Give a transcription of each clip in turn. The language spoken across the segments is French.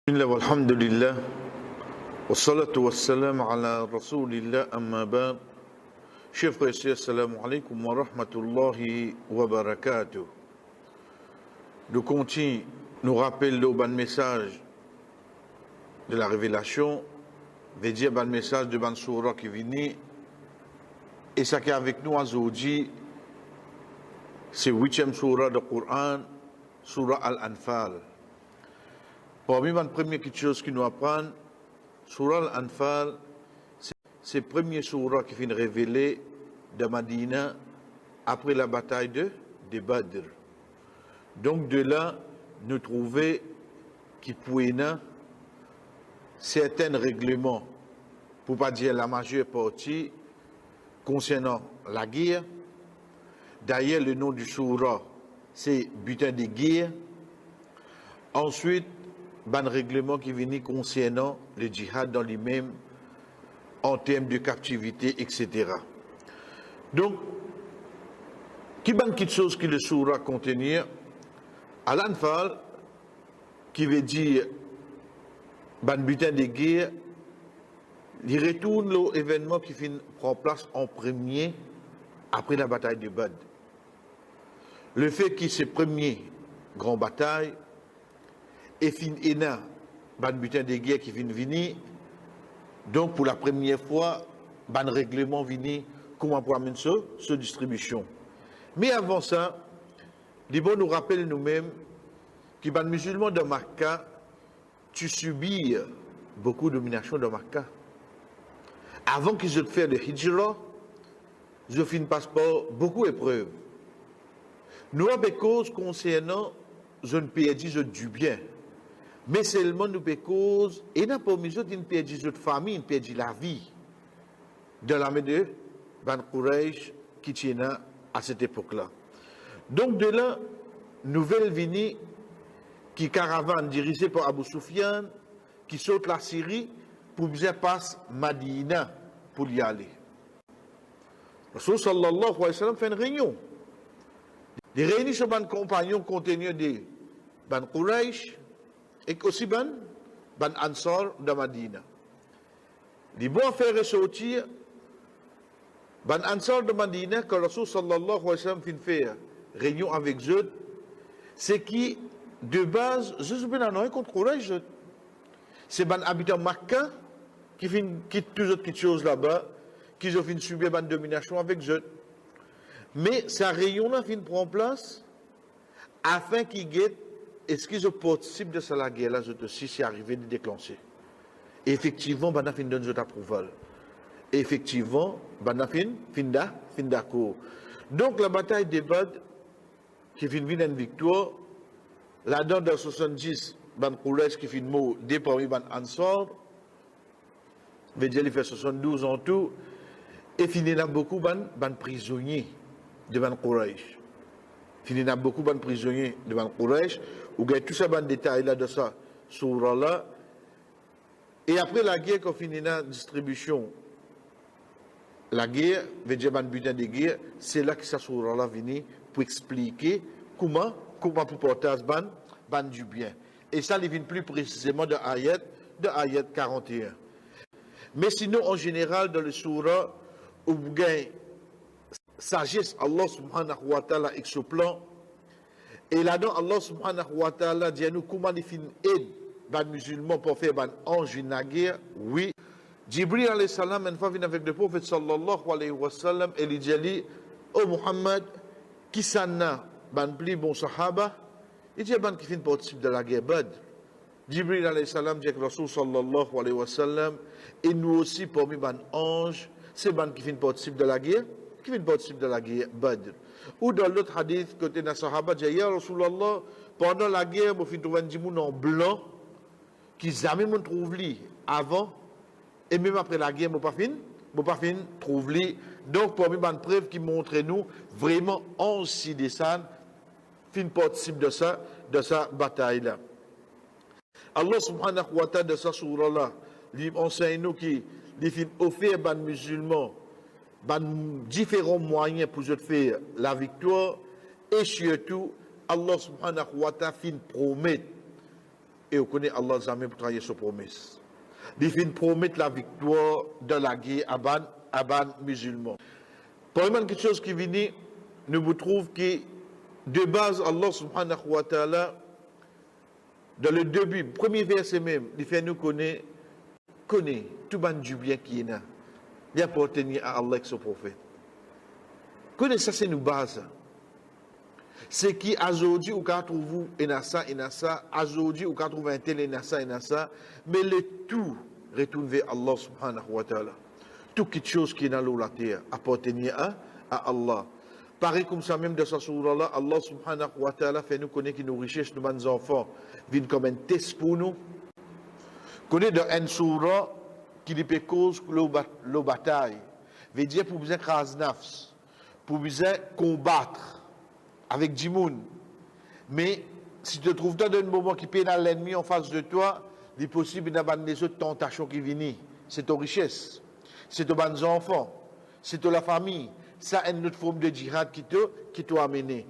بسم الله والحمد لله والصلاة والسلام على رسول الله أما بعد. Chers frères et sœurs, assalamu alaikum wa rahmatullahi wa barakatuh. Nous continuons, nous rappelons le bon message de la révélation, veut dire le message de ban soura qui vient, et ça qui est avec nous aujourd'hui, c'est 8e soura du Coran, soura Al-Anfal. Parmi les premières choses qui nous apprennent, Surah Al-Anfal, c'est le premier surah qui vient révéler de Madina après la bataille de Badr. Donc de là, nous trouvons qu'il pouvait y avoir certains règlements, pour ne pas dire la majeure partie, concernant la guerre. D'ailleurs, le nom du surah, c'est butin de guerre. Ensuite, ban règlement qui vient concernant le djihad dans lui-même en termes de captivité, etc. Donc, qui ban quelque chose que le surah contenir, Al-Anfal, qui veut dire ban butin de guerre, il retourne l'événement qui prend place en premier après la bataille de Badr. Le fait que c'est première grande bataille, et fin ena ban butin de guerre qui vient venir, donc pour la première fois ban règlement vient comment pour amener ce distribution. Mais avant ça, les bons nous rappellent nous-mêmes que ban musulmans de Makka tu subis beaucoup de domination de Makka. Avant qu'ils aient fait le hijra, ils ont fait un passeport beaucoup d'épreuves. Nous avons des causes concernant je ne peux dire du bien. Mais seulement nous avons cause, et n'a pas mis une perdue de famille, une perdue de la vie, de l'armée de Ban Quraysh qui tient à cette époque-là. Donc de là, nouvelle venue qui caravane dirigée par Abu Sufyan, qui saute la Syrie pour bien passer Madina pour y aller. Rasul sallallahu alayhi wa sallam fait une réunion. Les réunions sur Ban compagnons contenus de Ban Quraysh, et aussi ban Ansar de Madina. Les bons faire ressortir ban Ansar de Madina que Rasul sallallahu alayhi wa sallam fin faire réunion avec eux, c'est qui de base je suis bien en contre Quraysh. C'est ban habitant Makkah qui fin quitte toutes autres choses là-bas, qui ont fin subir ban domination avec eux. Mais sa réunion là fin prend place afin qu'ils guettent est-ce qu'ils sont possible de ça la guerre là, si c'est arrivé de déclencher. Et effectivement, ben a fin donne notre approval. Et effectivement, ben a fin d'accord. Donc la bataille de Badr qui fin une victoire, la donne de 70 ban Quraysh qui fin mot des parmi ban Ansar, veut dire il fait 72 en tout, et fini là beaucoup ban prisonniers de ban Quraysh. Fini là beaucoup ban prisonniers de ban Quraysh. Ou gagne tout ça, ban détail là de ça, surah là. Et après la guerre, quand finit la distribution, la guerre, veut dire ban butin de guerre, c'est là que ça surah là vient pour expliquer comment pour porter ban du bien. Et ça, il vient plus précisément de ayat 41. Mais sinon, en général, dans le surah, où vous gagnez sagesse, Allah subhanahu wa ta'ala, avec ce plan. Et là-dedans, Allah subhanahu wa ta'ala dit à nous comment il fait aide les musulmans pour faire un ange une guerre. Oui. Jibril alayhi salam, une fois venu avec le prophète sallallahu alayhi wa sallam, et il dit oh Muhammad, qui s'en ban plus bon sahaba, il dit ban qui fait partie de la guerre Badr. Jibril alayhi salam dit que Rasul sallallahu alayhi wa sallam, et nous aussi parmi ban ange, c'est ban qui fait partie de la guerre, qui fait partie de la guerre Badr. Ou dans l'autre hadith, côté des Sahaba, dit ya Rasulallah, pendant la guerre, vous faites trouver un djimoun en blanc, qui jamais m'ont trouvé avant, et même après la guerre, vous pas fin trouvé. Donc, pour moi, une preuve qui montre nous vraiment en si descend, fin possible de sa bataille-là. Allah subhanahu wa ta'ala de sa surah là, il enseigne nous qui, il fin offert ban musulmans, différents moyens pour faire la victoire et surtout Allah subhanahu wa ta'ala fin promet et on connaît Allah jamais pour travailler sur promesse. Il vient promettre la victoire de la guerre à ban musulmans. Premièrement, quelque chose qui vient, nous vous trouve que de base, Allah subhanahu wa ta'ala, dans le début, premier verset même, il fait nous connaître tout ban du bien qui est là. Il appartient à Allah et son prophète. Connaître ça, c'est nous base. C'est qui aujourd'hui ou quand trouve et ça, aujourd'hui ou quand trouve un tel et ça, mais le tout retourne vers Allah subhanahu wa ta'ala. Toute quelque chose qui est dans la terre appartient à Allah. Pareil comme ça même de sa sourate là, Allah subhanahu wa ta'ala fait nous connaître que nos richesses, nos enfants, viennent comme un test pour nous. Connaît dans une sourate qui peut cause la bataille, veut dire pour besoin craser nafs, pour besoin combattre avec Jimoun. Mais si tu te trouves dans un moment qui pénale l'ennemi en face de toi, il est possible d'avoir des autres tentations qui viennent. C'est ta richesse, c'est tes enfants, c'est la famille. Ça est une autre forme de djihad qui t'a amené.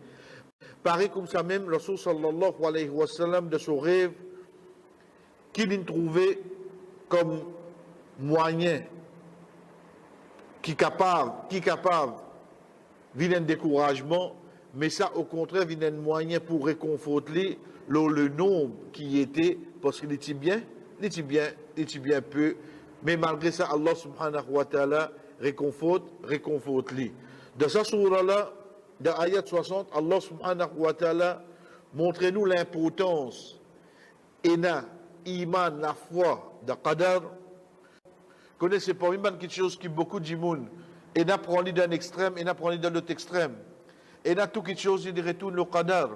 Pareil comme ça même, le Rasul sallallahu alayhi wa sallam de son rêve, qu'il a trouvé comme moyen, qui est capable, vient un découragement, mais ça au contraire vient un moyen pour réconforter le nombre qui était, parce qu'il était bien peu, mais malgré ça, Allah subhanahu wa ta'ala réconforte lui. Dans sa sourate-là, dans ayat 60, Allah subhanahu wa ta'ala montre-nous l'importance et iman, la foi de qadar. Connaissez pas une quelque chose qui beaucoup de monde et n'a pris d'un extrême et n'a pris de l'autre extrême. Et n'a tout quelque chose qui retourne le qadar.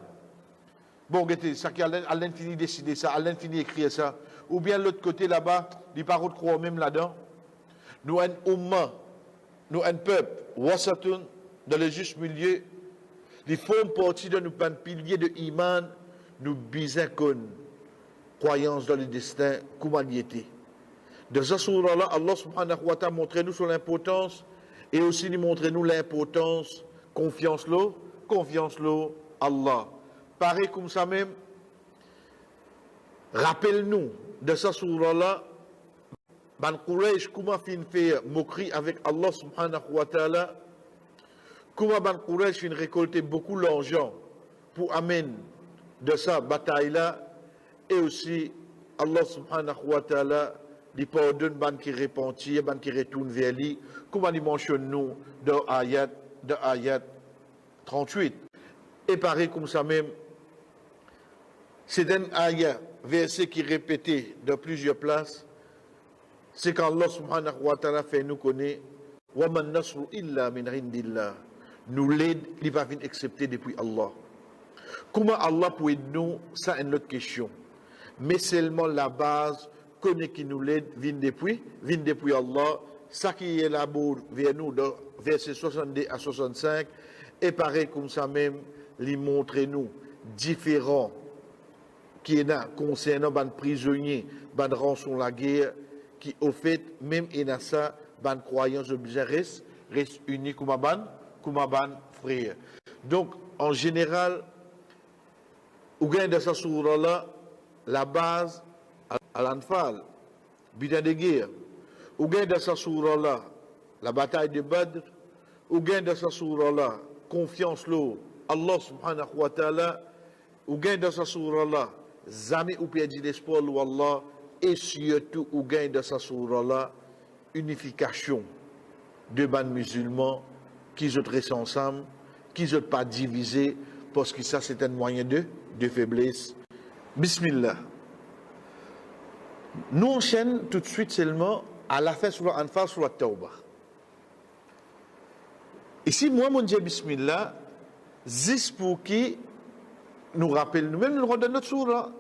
Bon, regardez, ça qui a l'infini décidé ça, à l'infini écrit ça. Ou bien l'autre côté là-bas, les paroles croient même là-dedans. Nous, un umma, nous, un peuple, wasatun, dans le juste milieu, ils font partie de nos piliers de iman, nous bisons croyance dans le destin, comment il était. Dans ce sourate-là, Allah subhanahu wa ta'ala montre-nous sur l'importance et aussi nous montre-nous l'importance, confiance Allah. Pareil comme ça même, rappelle-nous de ce sourate-là, Ban Quraysh, comment fin faire moquerie avec Allah subhanahu wa ta'ala, comment Ban Quraysh fin récolter beaucoup l'argent pour amener de sa bataille-là, et aussi Allah subhanahu wa ta'ala, il pardonne ban qui repentit, ban qui retourne vers lui, comment il mentionne nous dans ayat 38. Et pareil comme ça même, c'est un ayat, verset qui est répété dans plusieurs places, c'est qu'Allah subhanahu wa ta'ala fait nous connaître wa man nasru illa min indillah. Nous l'aide, il va venir accepter depuis Allah. Comment Allah peut aider nous, ça est une autre question. Mais seulement la base, connaît qui nous l'aide, vient depuis Allah. Ça qui est là-bas vers nous, dans versets 62 à 65, et pareil comme ça même, il montre nous différents qui est là concernant les prisonniers, les rançons la guerre, qui au fait, même en ça, ban croyance obligée reste unis comme ban frère. Donc, en général, ou gain de sa sourate-là, la base à l'anfal, bidan de guerre, ou gain de sa sourate-là, la bataille de Badr, ou gain de sa sourate-là, confiance l'eau, Allah subhanahu wa ta'ala, ou gain de sa sourate-là, jamais ou perdu l'espoir ou Allah, et surtout ou gain de sa sourate-là, unification de ban musulmans qui se restent ensemble, qui ne sont pas divisés, parce que ça c'est un moyen de faiblesse. Bismillah. Nous enchaînons tout de suite seulement à la fin sur l'Anfal, sur la Tawbah. Ici, moi, mon Dieu, Bismillah, c'est pour qui nous rappelle nous-mêmes le roi de notre surah.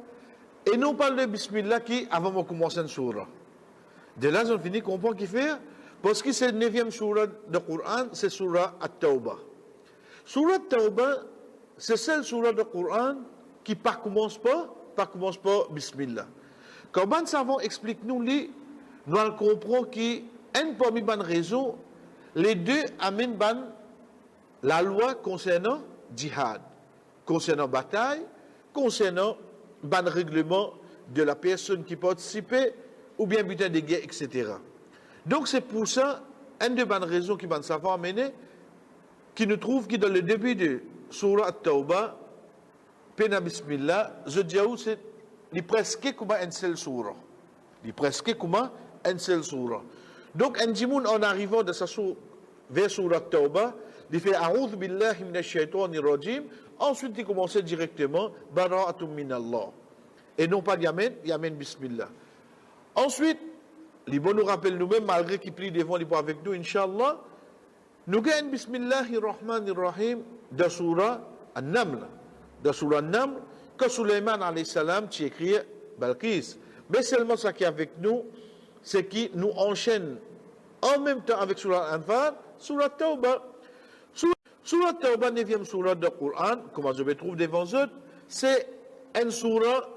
Et nous parlons de Bismillah qui, avant de commencer une surah. De là, on finit comprendre qu'il fait, parce que c'est le 9e surah du Coran, c'est surah At-Tawbah. Surah At-Tawbah, c'est celle surah du Coran qui ne commence pas Bismillah. Quand les savants expliquent nous, nous comprenons qu'il y a une parmi les raisons, les deux amènent la loi concernant djihad, concernant bataille, concernant ban règlement de la personne qui participait, ou bien butin de guerre, etc. Donc c'est pour ça, une des bonnes raisons qui va savoir amener, qui nous trouve que dans le début de Surah At-Tawbah, Pena Bismillah, je dis où c'est presque comme une seule surah. Presque comme une seule surah. Donc, un dimoun en arrivant de sa vers Surah Tawbah, il fait A'udhu billahi minash shaitanir rajim. Ensuite, il commence directement Bara'atum minallah. Et non pas Yamen Bismillah. Ensuite, les bons nous rappellent nous-mêmes, malgré qu'ils plient devant les bois avec nous, Inch'Allah, nous gagnons Bismillahir Rahmanir Rahim de Surah An-Naml. De Surah An-Naml, que Sulayman alayhi salam, tu écris Balkis. Mais seulement ce qui est avec nous, c'est qui nous enchaîne en même temps avec Surah Al-Anfal, Surah Tawbah. Surah Tawbah, 9e surah du Coran, comme je me trouve devant eux, c'est une surah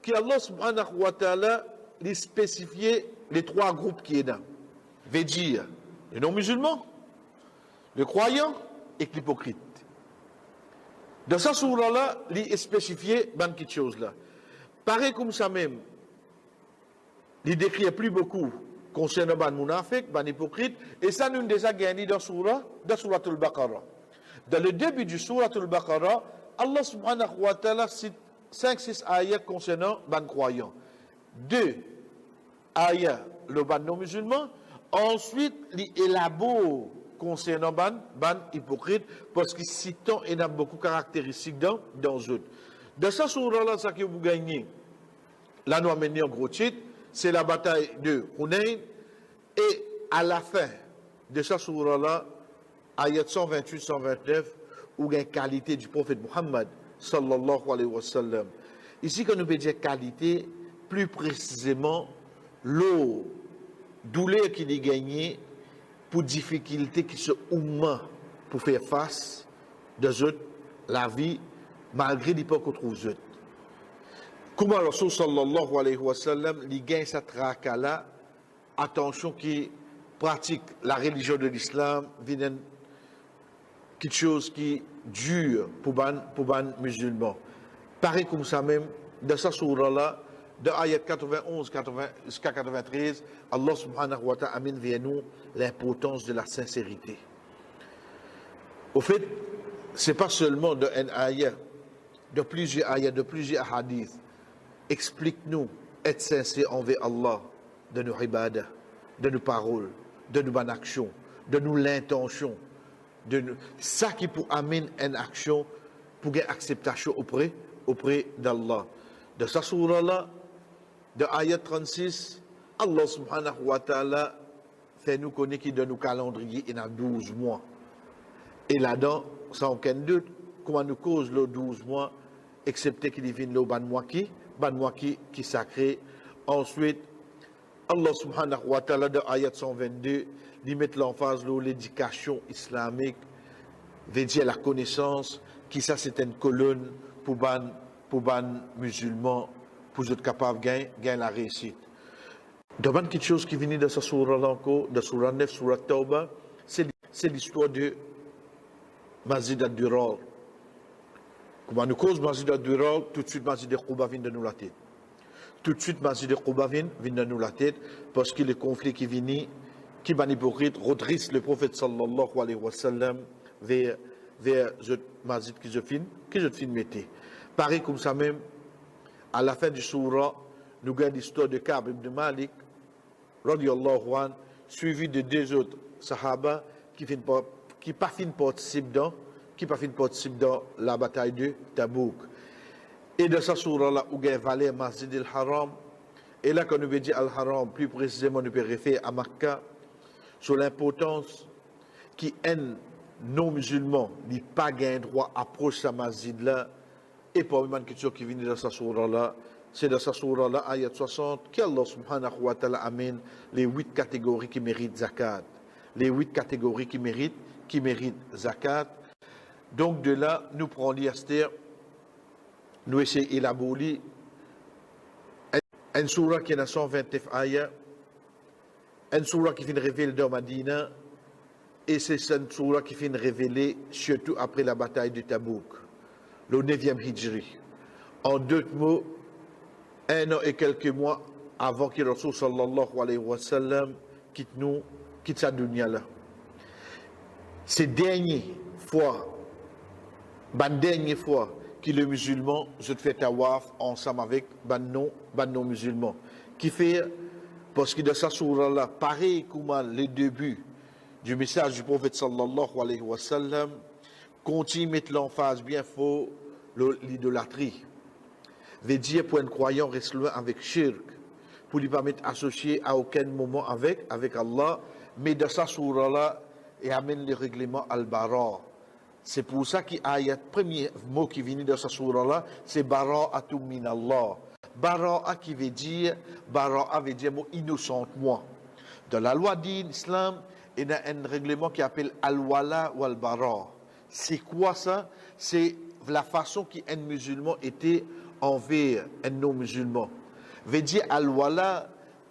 qui Allah subhanahu wa ta'ala lui spécifié les trois groupes qui est là. Veut dire les non-musulmans, les croyants et l'hypocrite. Dans cette surah-là, il est spécifié dans quelque chose là. Pareil comme ça même, il décrit plus beaucoup concernant les munafiq, les hypocrites, et ça nous déjà gagné dans Surah Al-Baqarah. Dans le début du Surah Al-Baqarah, Allah subhanahu wa ta'ala cite 5-6 ayats concernant les croyants. 2 ayats, le ban non-musulman. Ensuite, il élabore concernant les hypocrites, parce qu'ils citent et ont beaucoup de caractéristiques dans eux. Dans cette surah-là, ça que vous gagnez, là nous amenons en gros titre, c'est la bataille de Hunayn, et à la fin de cette surah-là, ayat 128-129, où il y a une qualité du prophète Muhammad, sallallahu alayhi wa sallam. Ici, quand nous peut dire qualité, plus précisément, l'eau, douleur qu'il a gagné pour difficulté qui se oumma pour faire face de la vie, malgré l'époque qu'on trouve eux. Comment Rasul sallallahu alayhi wa sallam, il gagne cette raka-là, attention, qui pratique la religion de l'islam, vient quelque chose qui dure pour les musulmans. Pareil comme ça même, dans cette surah-là, de ayat 91 jusqu'à 93, Allah subhanahu wa ta'ala amène vers nous l'importance de la sincérité. Au fait, ce n'est pas seulement de un ayat, de plusieurs ayats, de plusieurs hadiths. Explique-nous être sincère envers Allah, de nos ibadah, de nos paroles, de nos bonnes actions, de nos l'intention, ça qui pour amener une action pour gagner acceptation auprès d'Allah. De sa surah-là, de ayat 36, Allah subhanahu wa ta'ala fait nous connaître qu'il donne nous calendrier et dans 12 mois. Et là-dedans, sans aucun doute, comment nous cause les 12 mois, excepté qu'il vienne le ban mois qui sacré. Ensuite, Allah subhanahu wa ta'ala de ayat 122, il met l'emphase sur l'éducation islamique, veut dire la connaissance, qui ça c'est une colonne pour les musulmans, pour être capable de gagner la réussite. Devant quelque chose qui vient de ce surah-là encore, de surah 9, surah Tawbah, c'est l'histoire de Masjid al-Durar. Comment nous cause Masjid al-Durar, tout de suite Masjid al-Quba vient de nous la tête. Tout de suite Masjid al-Quba vient de nous la tête, parce que le conflit qui vient, qui va hypocrite, redresse le prophète sallallahu alayhi wa sallam vers le Masjid qui je fin mettais. Pareil comme ça même, à la fin du surah, nous avons l'histoire de Ka'b ibn Malik, radiyallahu anhu, suivi de 2 autres sahaba qui pas fin participer dans la bataille de Tabouk. Et de cette surah-là, où il y a valé Masjid al-Haram, et là, quand nous veut dire al-Haram, plus précisément, nous peut référer à Makkah, sur l'importance qui un non-musulman n'a pas gain droit à approcher sa masjid-là, et pour une question qui vient de sa surah-là, c'est de sa surah-là, ayat 60, qu'Allah subhanahu wa ta'ala amène les 8 catégories qui méritent zakat. Les 8 catégories qui méritent zakat. Donc de là, nous prenons l'Yaster, nous essayons d'élaborer une surah qui a 129 ayats, une surah qui vient révéler dans Madina, et c'est une surah qui vient révéler surtout après la bataille de Tabouk, le 9e Hijri. En 2 mots, un an et quelques mois avant que Rasul sallallahu alayhi wa sallam quitte sa dunya là. C'est dernière fois que le musulman se fait tawaf ensemble avec non musulmans. Qui fait, parce que dans sa sourate là, pareil comme les débuts du message du prophète sallallahu alayhi wa sallam, continue à mettre l'emphase bien fort l'idolâtrie. Veut dire pour un croyant reste loin avec shirk, pour ne pas mettre associé à aucun moment avec Allah, mais dans sa sourate là, et amène le règlement al-bara. C'est pour ça que le premier mot qui vient dans sa sourate là, c'est bara'atu min Allah. Bara'a qui veut dire mot innocent, moi. Dans la loi d'Islam, il y a un règlement qui appelle al-wala ou al-bara. C'est quoi ça? C'est la façon qu'un musulman était envers un non-musulman. Veut dire al-wala,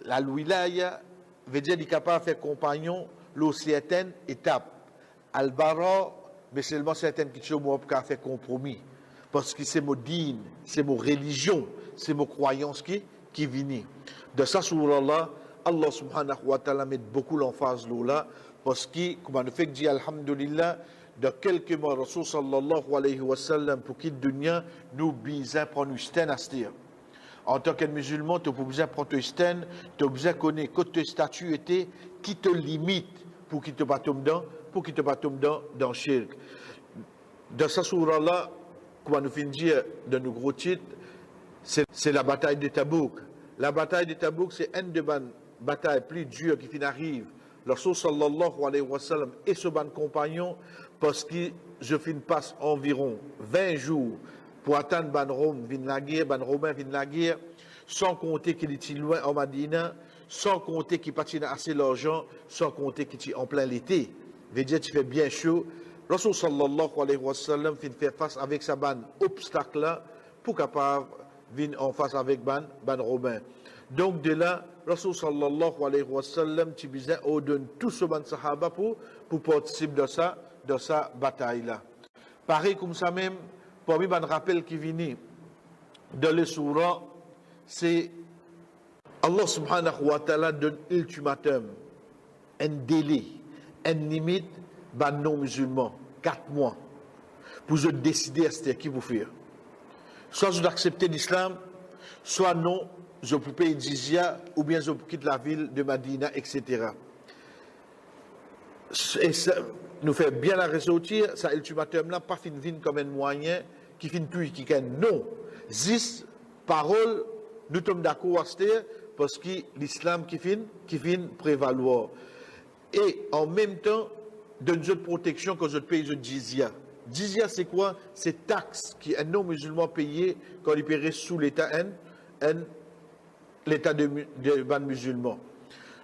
al-wilaya, veut dire qu'il est capable de faire compagnon dans certaines étapes. Al-bara, mais seulement certaines qui sont capables de faire compromis. Parce que c'est mon dîne, c'est mon religion, c'est mon croyance qui vient. De ça, sur Allah, Allah subhanahu wa ta'ala met beaucoup l'emphase là, parce que, comme on fait dire, alhamdulillah, de quelques mois, Rasul sallallahu alayhi wa sallam, pour quitter dunya, nous besoin prendre une sten à se dire. En tant que musulman, tu n'as pas besoin de prendre une sten, tu as besoin de connaître que tes statuts étaient, qui te limite pour qu'il te pas tombe dans le shirk. Dans ce surah-là, comme nous finissons dire dans nos gros titres, c'est la bataille de Tabouk. La bataille de Tabouk, c'est une des batailles plus dures qui arrive. Le Rasul sallallahu alayhi wa sallam et ce ban compagnon, parce que je passe environ 20 jours pour attendre ban Romain vin la guerre, sans compter qu'il est loin en Madina, sans compter qu'il patine assez l'argent, sans compter qu'il est en plein l'été. Veut dire qu'il fait bien chaud. Rasul sallallahu alayhi wa sallam fait face avec sa ban obstacle là pour capable venir en face avec ban Romain. Donc de là, Rasul sallallahu alayhi wa sallam tu besoin ordonne tout ce ban sahaba pour participer de sa bataille là. Pareil comme ça même, parmi ban rappel qui vient dans le surah, c'est Allah subhanahu wa ta'ala donne ultimatum, un délai, une limite, ban non musulmans, 4 mois, pour vous décider à ce qui vous faire. Soit vous acceptez l'islam, soit non, je peux payer jizya, ou bien je peux quitter la ville de Madina, etc. Et ça nous fait bien la ressortir, ça ultimatum-là, pas fin comme un moyen qui finit tout, qui gagne. Non, 10 paroles, nous sommes d'accord à ce parce que l'islam qui finit prévaloir. Et en même temps, donne une protection que je paye de jizya. Jizya, c'est quoi? C'est taxe qui un non-musulman payé quand il paierait sous l'État l'État de musulman.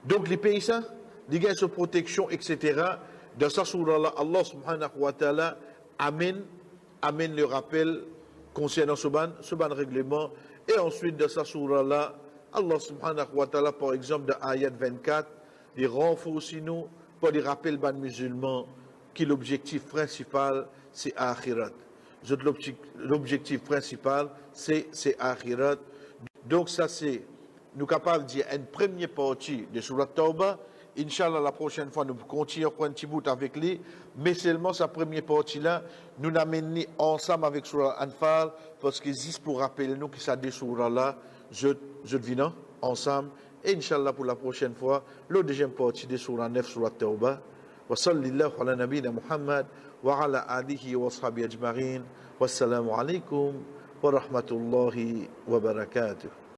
Donc, les pays ça, les gains de protection, etc. Dans sa surah, Allah subhanahu wa ta'ala amène le rappel concernant ce ban règlement. Et ensuite, dans sa surah, Allah subhanahu wa ta'ala, par exemple, dans ayat 24, il renforce nous pour les rappels ban musulmans que l'objectif principal, c'est akhirat. L'objectif principal, c'est akhirat. Donc ça, c'est, nous capables de dire une première partie de Surat Tawbah. Inch'Allah, la prochaine fois, nous continuerons un petit bout avec lui, mais seulement sa première partie-là, nous l'amènons ensemble avec Surat Anfal, parce que juste pour rappeler nous que ça des Surah-là, je viens ensemble. Et Inch'Allah, pour la prochaine fois, la deuxième partie de Surah 9, Surat Tawbah. Wa sallallahu ala nabina Muhammad wa ala alihi wa sahbihi ajma'in. Wassalamu alaikum wa rahmatullahi wa barakatuh.